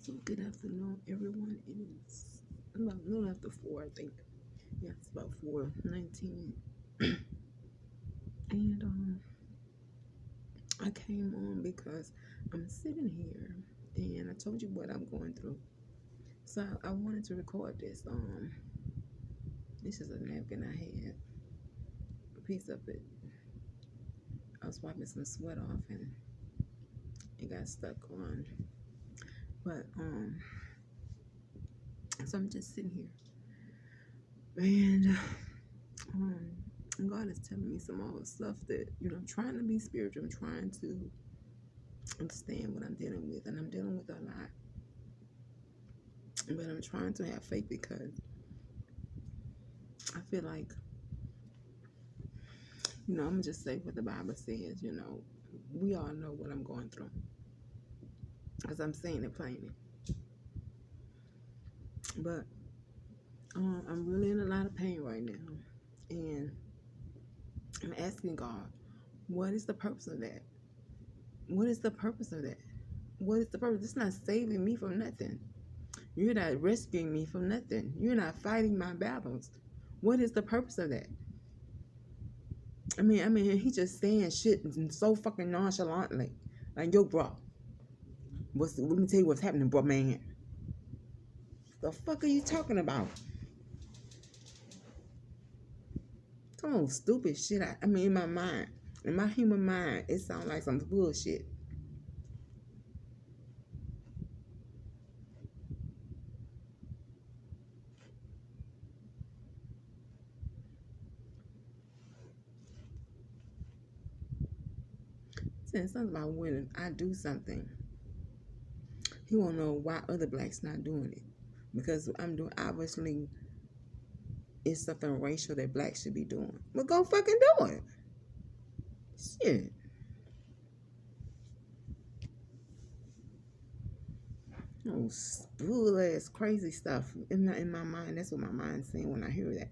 Good afternoon, everyone. It is about a little after 4, I think. Yeah, it's about 4:19. And I came on because I'm sitting here and I told you what I'm going through. So I wanted to record this. This is a napkin I had. A piece of it. I was wiping some sweat off and it got stuck on. But so I'm just sitting here. And God is telling me some more stuff that, I'm trying to be spiritual. I'm trying to understand what I'm dealing with. And I'm dealing with a lot. But I'm trying to have faith because I feel like, I'm going to just say what the Bible says, we all know what I'm going through. Because I'm saying it plainly. But I'm really in a lot of pain right now. And I'm asking God, what is the purpose of that? What is the purpose of that? What is the purpose? It's not saving me from nothing. You're not rescuing me from nothing. You're not fighting my battles. What is the purpose of that? I mean, he just saying shit so fucking nonchalantly. Like, yo, bro. Let me tell you what's happening, bro, man. The fuck are you talking about? Come on, stupid shit. In my mind. In my human mind, it sounds like some bullshit. Saying something about when I do something, he won't know why other blacks not doing it. Because I'm doing, obviously, it's something racial that blacks should be doing. Well, go fucking do it. Shit. Oh, bull ass crazy stuff in my mind. That's what my mind's saying when I hear that.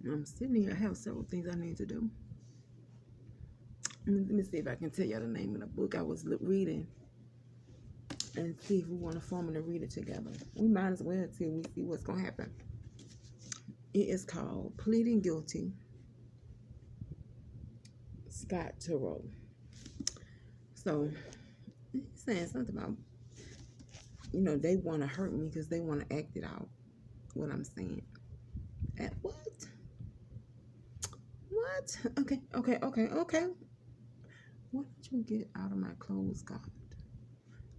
I'm sitting here. I have several things I need to do. Let me see if I can tell you the name of the book I was reading and see if we want to form and read it together. We might as well till we see what's going to happen. It is called Pleading Guilty, Scott Turow. So, he's saying something about, they want to hurt me because they want to act it out, what I'm saying. At what? What? Okay. Why don't you get out of my clothes, God?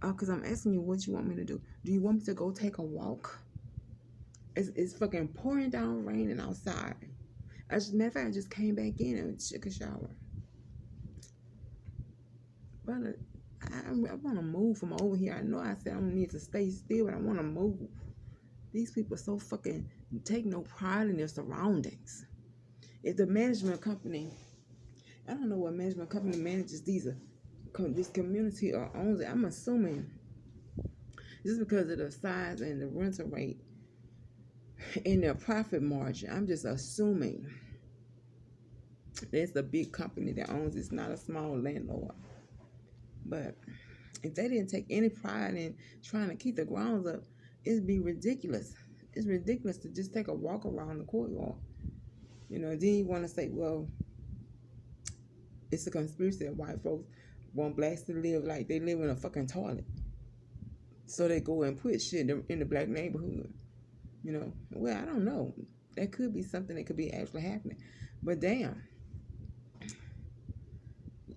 Because I'm asking you what you want me to do. Do you want me to go take a walk? It's fucking pouring down raining outside. As a matter of fact, I just came back in and took a shower. But I want to move from over here. I know I said I don't need to stay still, but I want to move. These people so fucking take no pride in their surroundings. If the management company, I don't know what management company manages this community or owns it. I'm assuming just because of the size and the rental rate and their profit margin, I'm just assuming it's a big company that owns it. It's not a small landlord. But if they didn't take any pride in trying to keep the grounds up, it'd be ridiculous. It's ridiculous to just take a walk around the courtyard. Then you want to say, well, it's a conspiracy that white folks want blacks to live like they live in a fucking toilet. So they go and put shit in the black neighborhood. Well, I don't know. That could be something that could be actually happening. But damn.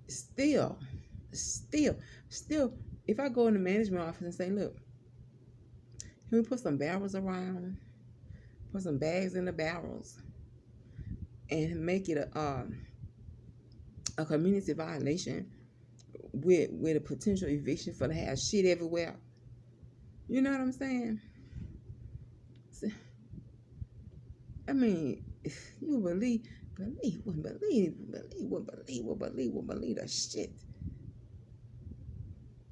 Still, if I go in the management office and say, look, can we put some barrels around, put some bags in the barrels, and make it a community violation with a potential eviction for to have shit everywhere. You know what I'm saying? I mean, you believe the shit.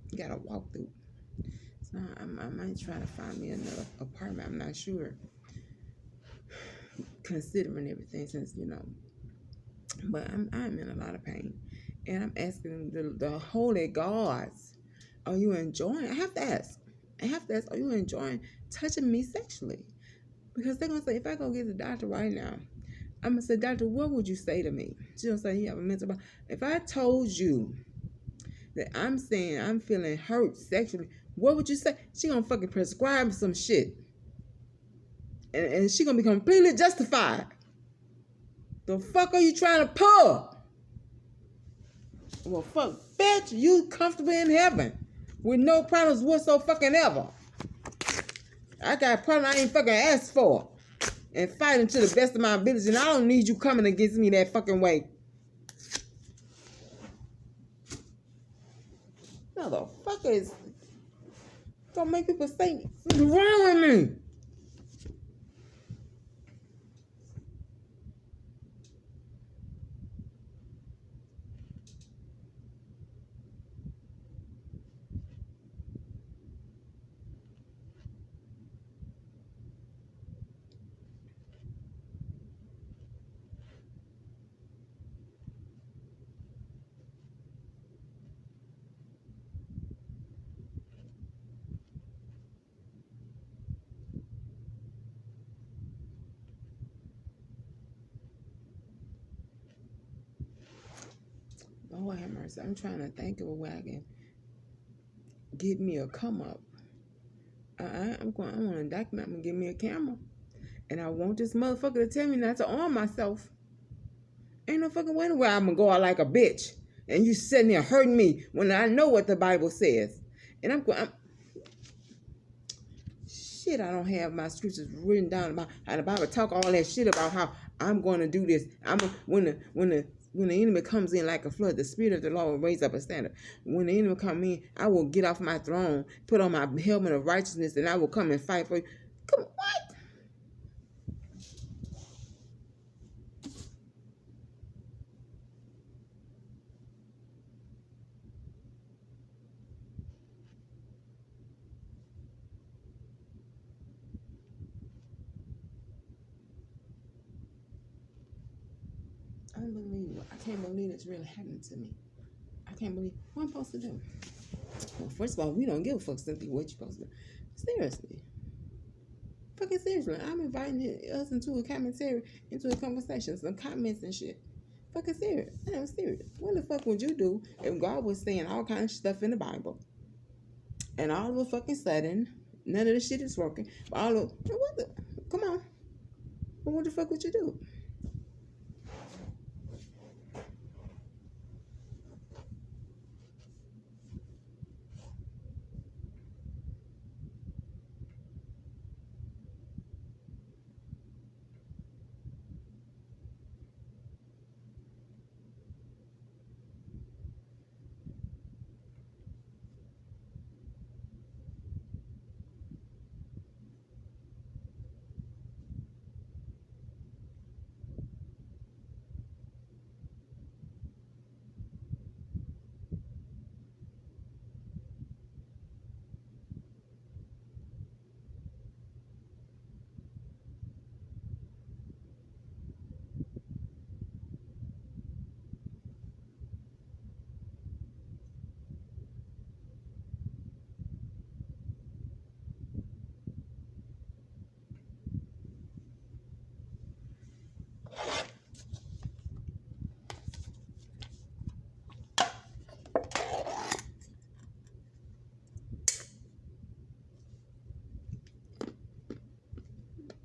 You gotta walk through. So I might try to find me another apartment. I'm not sure, considering everything, since But I'm in a lot of pain, and I'm asking the holy gods, are you enjoying? I have to ask. Are you enjoying touching me sexually? Because they're gonna say, if I go get the doctor right now, I'm gonna say, doctor, what would you say to me? She's gonna say, you have a mental problem. If I told you that I'm saying I'm feeling hurt sexually, what would you say? She gonna fucking prescribe some shit, and she gonna be completely justified. The fuck are you trying to pull? Well, fuck, bitch, you comfortable in heaven with no problems whatsoever. I got a problem I ain't fucking asked for, and fighting to the best of my ability, and I don't need you coming against me that fucking way. Motherfucker is gonna make people say, what's wrong with me? Lord have mercy. I'm trying to think of a way I can get me a come up. I want to document. I'm gonna give me a camera, and I want this motherfucker to tell me not to arm myself. Ain't no fucking way where I'm gonna go out like a bitch, and you sitting there hurting me when I know what the Bible says, and I'm shit. I don't have my scriptures written down about how the Bible talk all that shit about how I'm going to do this. When the enemy comes in like a flood, the Spirit of the Lord will raise up a standard. When the enemy come in, I will get off my throne, put on my helmet of righteousness, and I will come and fight for you. Come on, what? Unbelievable. I can't believe it's really happening to me. I can't believe what I'm supposed to do. Well, first of all, we don't give a fuck, Cynthia, what you're supposed to do. Seriously. Fucking seriously. I'm inviting us into a commentary, into a conversation, some comments and shit. Fucking serious. I am serious. What the fuck would you do if God was saying all kinds of stuff in the Bible, and all of a fucking sudden, none of the shit is working? Come on. Well, what the fuck would you do?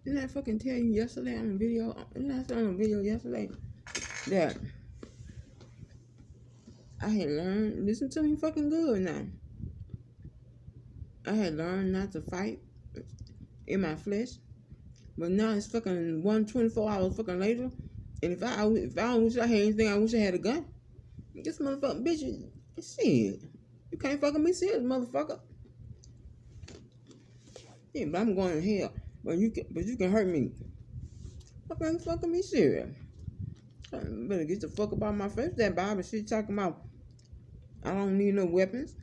Didn't I fucking tell you yesterday on the video? Didn't I say on the video yesterday that I had learned, listen to me fucking good now, I had learned not to fight in my flesh, but now it's fucking 124 hours fucking later, and if I wish I had anything, I wish I had a gun. This motherfucking bitch, shit, you can't fucking be serious, motherfucker. Yeah, but I'm going to hell. But you can hurt me. Fucking me serious. Better get the fuck up out my face. That Bible shit talking about I don't need no weapons.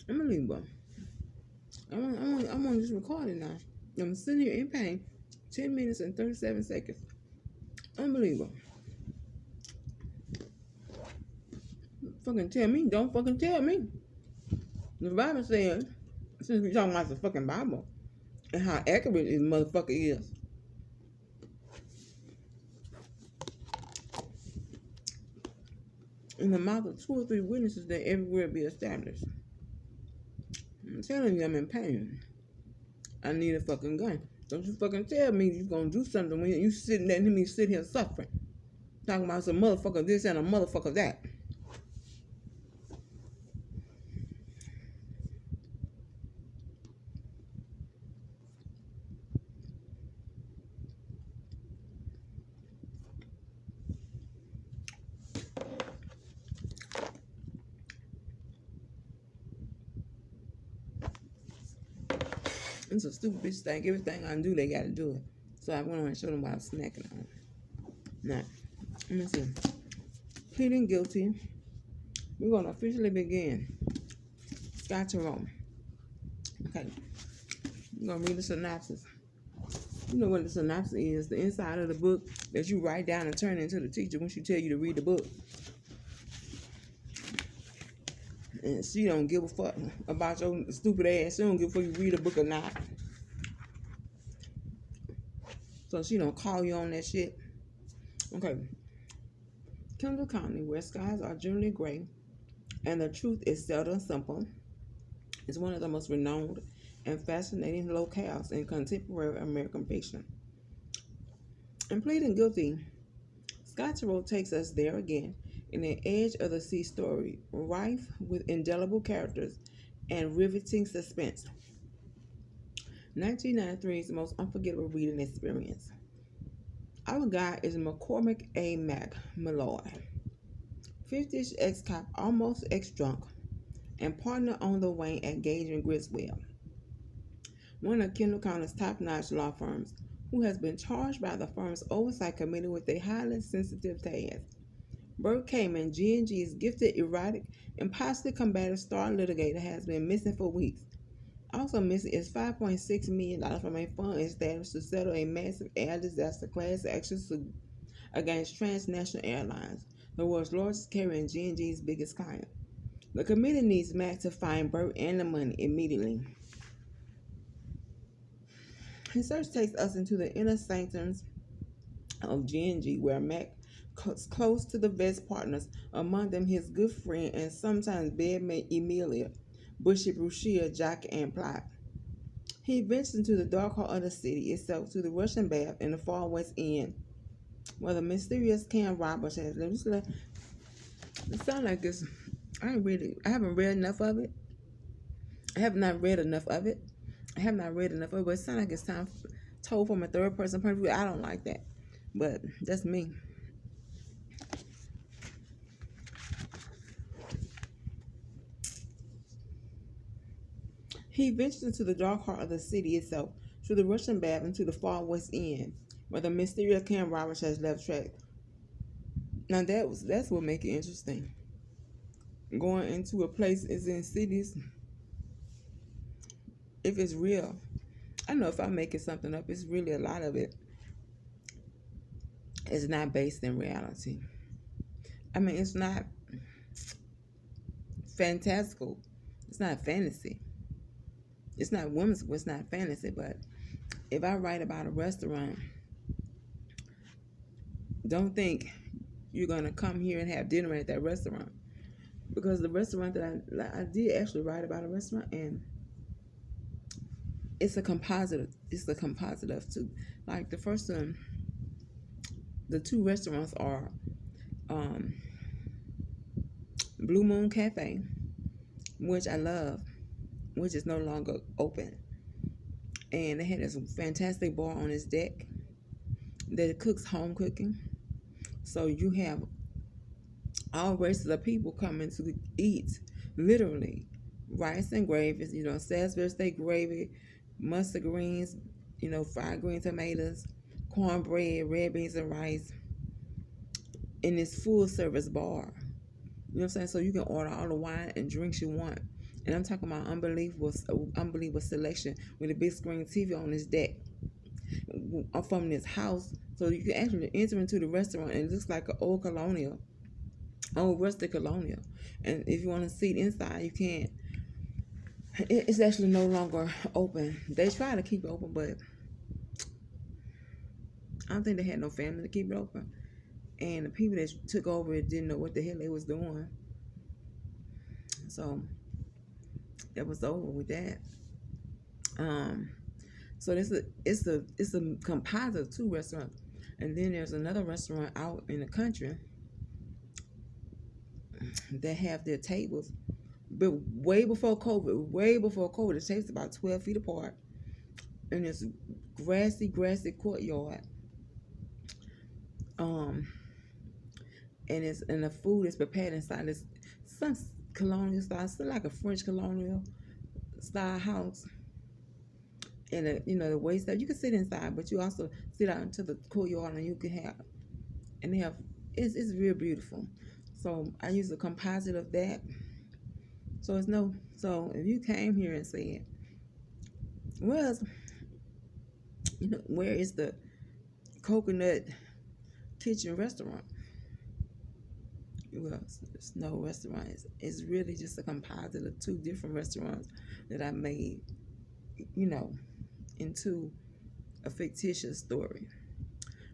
I'm gonna leave, bro. I'm on this recording now. I'm sitting here in pain. 10 minutes and 37 seconds. Unbelievable. Fucking tell me. Don't fucking tell me. The Bible says, since we talking about the fucking Bible and how accurate this motherfucker is. In the mouth of 2 or 3 witnesses, that every word be established. I'm telling you, I'm in pain. I need a fucking gun. Don't you fucking tell me you gonna do something when you sitting there and me sit here suffering. Talking about some motherfucker this and a motherfucker that. It's a stupid bitch thing. Everything I do, they gotta do it. So I went on and showed them what I was snacking on. Now, let me see. Pleading guilty. We're gonna officially begin. Scott Tyrone. Okay. I'm gonna read the synopsis. You know what the synopsis is? The inside of the book that you write down and turn into the teacher when she tell you to read the book. And she don't give a fuck about your stupid ass. She don't give a fuck you read a book or not. So she don't call you on that shit. Okay. Kendall County, where skies are generally gray and the truth is seldom simple, is one of the most renowned and fascinating locales in contemporary American fiction. In pleading guilty, Scott Tyrone takes us there again in an edge of the sea story, rife with indelible characters and riveting suspense. 1993's most unforgettable reading experience. Our guy is McCormick A. Malloy, 50-ish ex-cop, almost ex-drunk, and partner on the wing at Gage and Griswold, one of Kendall County's top-notch law firms, who has been charged by the firm's oversight committee with a highly sensitive task. Bert Kamen, G&G's gifted, erratic, and possibly combative star litigator, has been missing for weeks. Also missing is $5.6 million from a fund established to settle a massive air disaster class action suit against Transnational Airlines, the world's largest carrier and G&G's biggest client. The committee needs Mac to find Bert and the money immediately. His search takes us into the inner sanctums of G&G, where Mac cuts close to the best partners, among them his good friend and sometimes bedmate Emilia, Bushy Brucia, Jock, and Plot. He ventures into the dark heart of the city itself, to the Russian Bath in the far west end, where the mysterious Cam Roberts has lived. It sounds like this. I haven't read enough of it. I have not read enough of it. But it sounds like it's told from a third person point of view. I don't like that, but that's me. He ventures into the dark heart of the city itself, through the Russian Bath and to the far west end, where the mysterious Cam Roberts has left track. Now that's what makes it interesting. Going into a place is in cities. If it's real, I know if I'm making something up, it's really a lot of it is not based in reality. I mean, it's not fantastical. It's not fantasy. It's not whimsical. It's not fantasy. But if I write about a restaurant, don't think you're going to come here and have dinner at that restaurant. Because the restaurant that I did actually write about a restaurant, and it's a composite. It's a composite of two. Like the first one, the two restaurants are Blue Moon Cafe, which I love, which is no longer open. And they had this fantastic bar on this deck that cooks home cooking. So you have all races of people coming to eat, literally. Rice and gravy, Salisbury steak gravy, mustard greens, fried green tomatoes, cornbread, red beans and rice, in this full service bar. You know what I'm saying? So you can order all the wine and drinks you want. And I'm talking about unbelievable selection with a big screen TV on this deck from this house. So you can actually enter into the restaurant and it looks like an old rustic colonial. And if you want to sit inside, you can. It's actually no longer open. They try to keep it open, but I don't think they had no family to keep it open. And the people that took over it didn't know what the hell they was doing. So that was over with that. So it's a composite of two restaurants. And then there's another restaurant out in the country that have their tables. But way before COVID, the tables about 12 feet apart. In this grassy courtyard. And the food is prepared inside this some colonial style, still like a French colonial style house. And the waist that you can sit inside, but you also sit out into the courtyard and you can have, and they have, it's real beautiful. So I use a composite of that. So if you came here and said, where is the Coconut Kitchen restaurant? Well, it's no restaurant. It's really just a composite of two different restaurants that I made, into a fictitious story.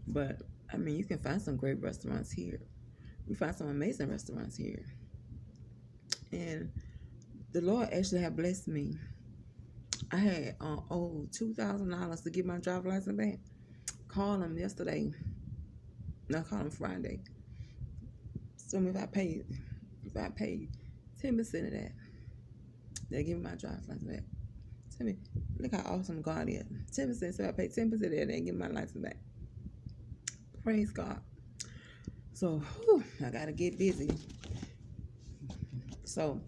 But you can find some great restaurants here. We find some amazing restaurants here. And the Lord actually have blessed me. I had $2,000 to get my driver's license back. Called them yesterday. No, I called them Friday. So if I paid 10% of that, they give me my driver's license back. Tell me, look how awesome God is. 10%. So I paid 10% of that, they give me my license back. Praise God. So I gotta get busy. So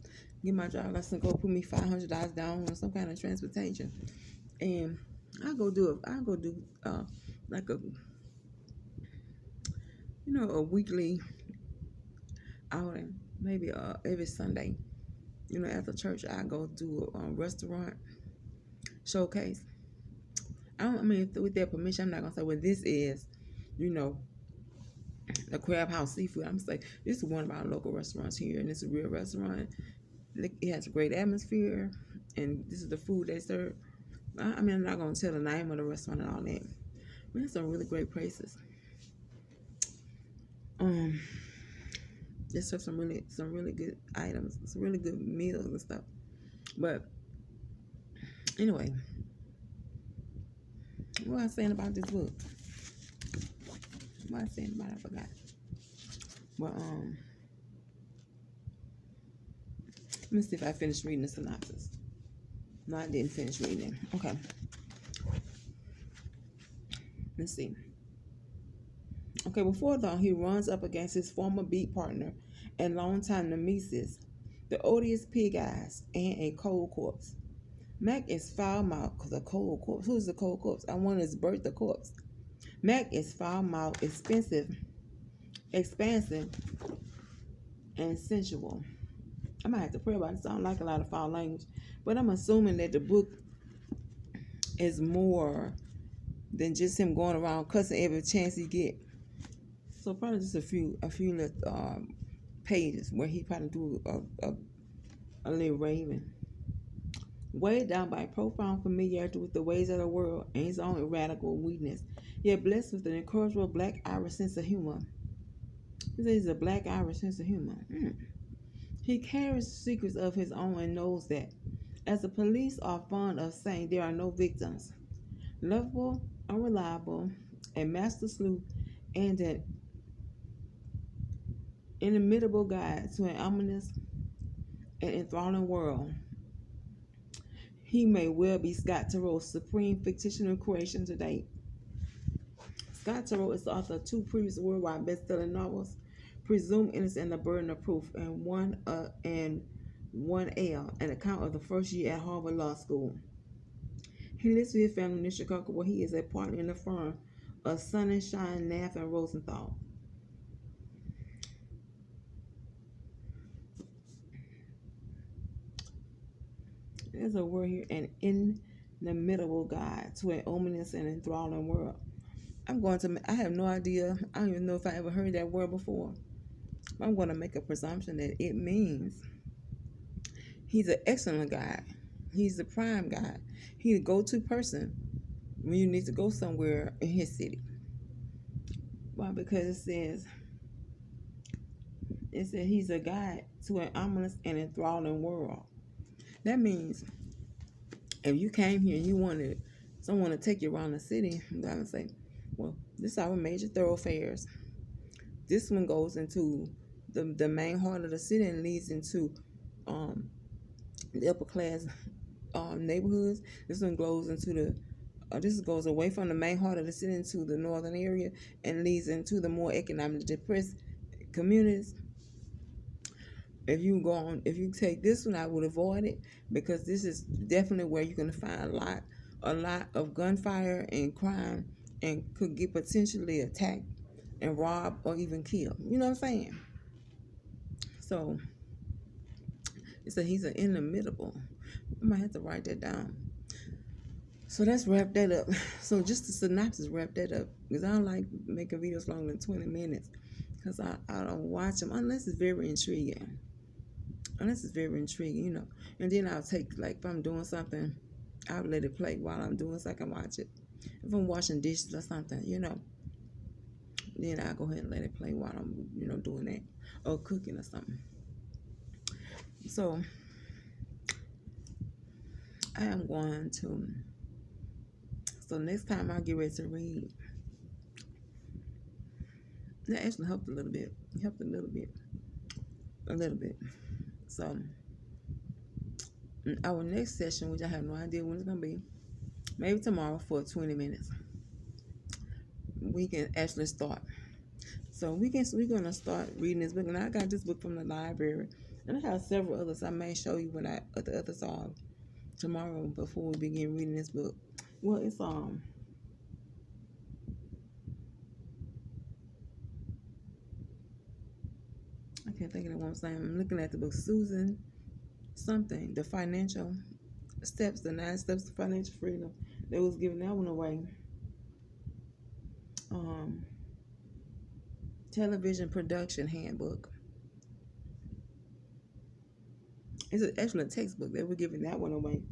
get my driver's license, go put me $500 down on some kind of transportation, and I'll go do like a weekly outing, maybe every Sunday. After church, I go do a restaurant showcase. With their permission, I'm not gonna say, well, this is, the Crab House Seafood. I'm saying this is one of our local restaurants here, and it's a real restaurant. It has a great atmosphere, and this is the food they serve. I'm not gonna tell the name of the restaurant and all that. But it's some really great places. They serve some really good items, some really good meals and stuff. But anyway, what was I saying about this book? What was I saying about it? I forgot. But let me see if I finished reading the synopsis. No, I didn't finish reading. Okay. Let's see. Okay, before long, he runs up against his former beat partner and longtime nemesis, the odious Pig Eyes, and a cold corpse. Mac is foul-mouthed because a cold corpse. Who's the cold corpse? I want to birth the corpse. Mac is foul-mouthed, expansive, and sensual. I might have to pray about it. I don't like a lot of foul language, but I'm assuming that the book is more than just him going around cussing every chance he get. So probably just a few little pages where he probably do a little raving. Weighed down by profound familiarity with the ways of the world and his own radical weakness, yet blessed with an incorrigible black Irish sense of humor. He says a black Irish sense of humor. He carries secrets of his own and knows that, as the police are fond of saying, there are no victims. Lovable, unreliable, a master sleuth, and an inimitable guide to an ominous and enthralling world, he may well be Scott Turo's supreme fictional creation to date. Scott Turow is the author of two previous worldwide best-selling novels, Presumed Innocent and The Burden of Proof, and one L, an account of the first year at Harvard Law School. He lives with his family in Chicago, where he is a partner in the firm of Sonnenschein, Nath, and Rosenthal. There's a word here, an inimitable guide to an ominous and enthralling world. I have no idea, I don't even know if I ever heard that word before. I'm going to make a presumption that it means he's an excellent guide. He's the prime guide. He's the go-to person when you need to go somewhere in his city. Why? Because it says he's a guide to an ominous and enthralling world. That means if you came here and you wanted someone to take you around the city, I'm going to say, well, this is our major thoroughfares. This one goes into the main heart of the city and leads into the upper class neighborhoods. This one goes into this goes away from the main heart of the city into the northern area and leads into the more economically depressed communities. If you take this one, I would avoid it, because this is definitely where you're going to find a lot of gunfire and crime, and could get potentially attacked and robbed or even killed. You know what I'm saying? So he's an inimitable. I might have to write that down. So let's wrap that up. So just the synopsis, wrap that up, because I don't like making videos longer than 20 minutes, because I don't watch them unless it's very intriguing. You know. And then I'll take, like, if I'm doing something, I'll let it play while I'm doing so I can watch it. If I'm washing dishes or something, you know, then I'll go ahead and let it play while I'm, doing that, or cooking or something. So I am going to, so next time I'll get ready to read. That actually helped a little bit. So our next session, which I have no idea when it's going to be, maybe tomorrow for 20 minutes, we can actually start. So we're going to start reading this book. And I got this book from the library. And I have several others. I may show you what the others are tomorrow before we begin reading this book. Well, it's I can't think of the one name. I'm looking at the book, Susan something, the 9 steps to financial freedom. They was giving that one away. Television production handbook. It's actually a textbook. They were giving that one away.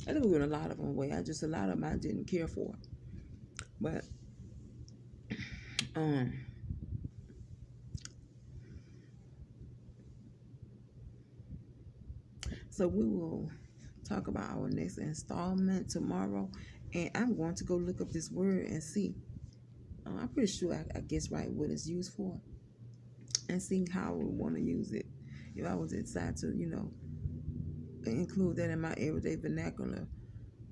I think we were giving a lot of them away. A lot of them I didn't care for. But so we will talk about our next installment tomorrow, and I'm going to go look up this word and see. I'm pretty sure I guess right what it's used for, and see how we want to use it. If I was to decide to, include that in my everyday vernacular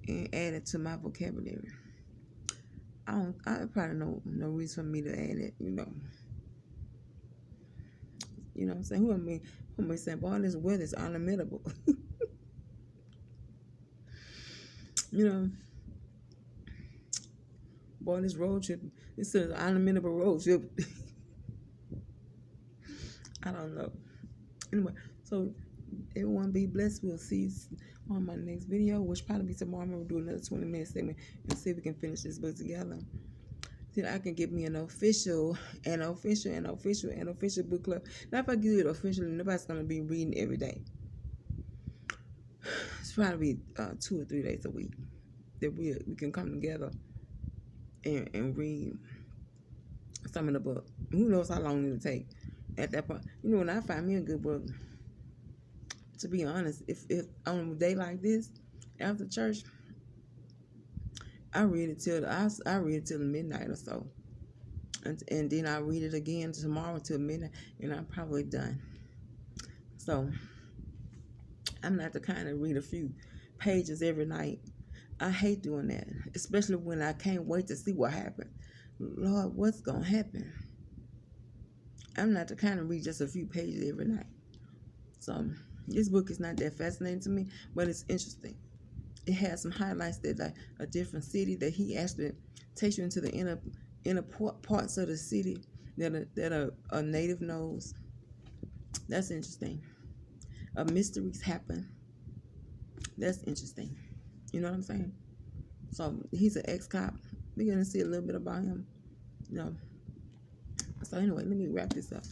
and add it to my vocabulary. I probably no reason for me to add it, You know what I'm saying? Who am I saying, boy, this weather is unimaginable. Boy, this road trip, this is an unimaginable road trip. I don't know. Anyway, so everyone be blessed. We'll see you on my next video, which probably be tomorrow. I'm going to do another 20-minute segment and see if we can finish this book together. Then I can give me an official book club. Now, if I give it officially, nobody's going to be reading every day. It's probably 2 or 3 days a week that we can come together and read some of the book. Who knows how long it'll take at that point. When I find me a good book, to be honest, if on a day like this, after church, I read it till midnight or so, and then I read it again tomorrow till midnight, and I'm probably done. So I'm not the kind to read a few pages every night. I hate doing that, especially when I can't wait to see what happened. Lord, what's going to happen? I'm not the kind to read just a few pages every night. So this book is not that fascinating to me, but it's interesting. It has some highlights that like a different city that he actually takes you into the inner parts of the city that a native knows. That's interesting. Mysteries happen. That's interesting. You know what I'm saying? So he's an ex-cop. We're gonna see a little bit about him. You know. So anyway, let me wrap this up.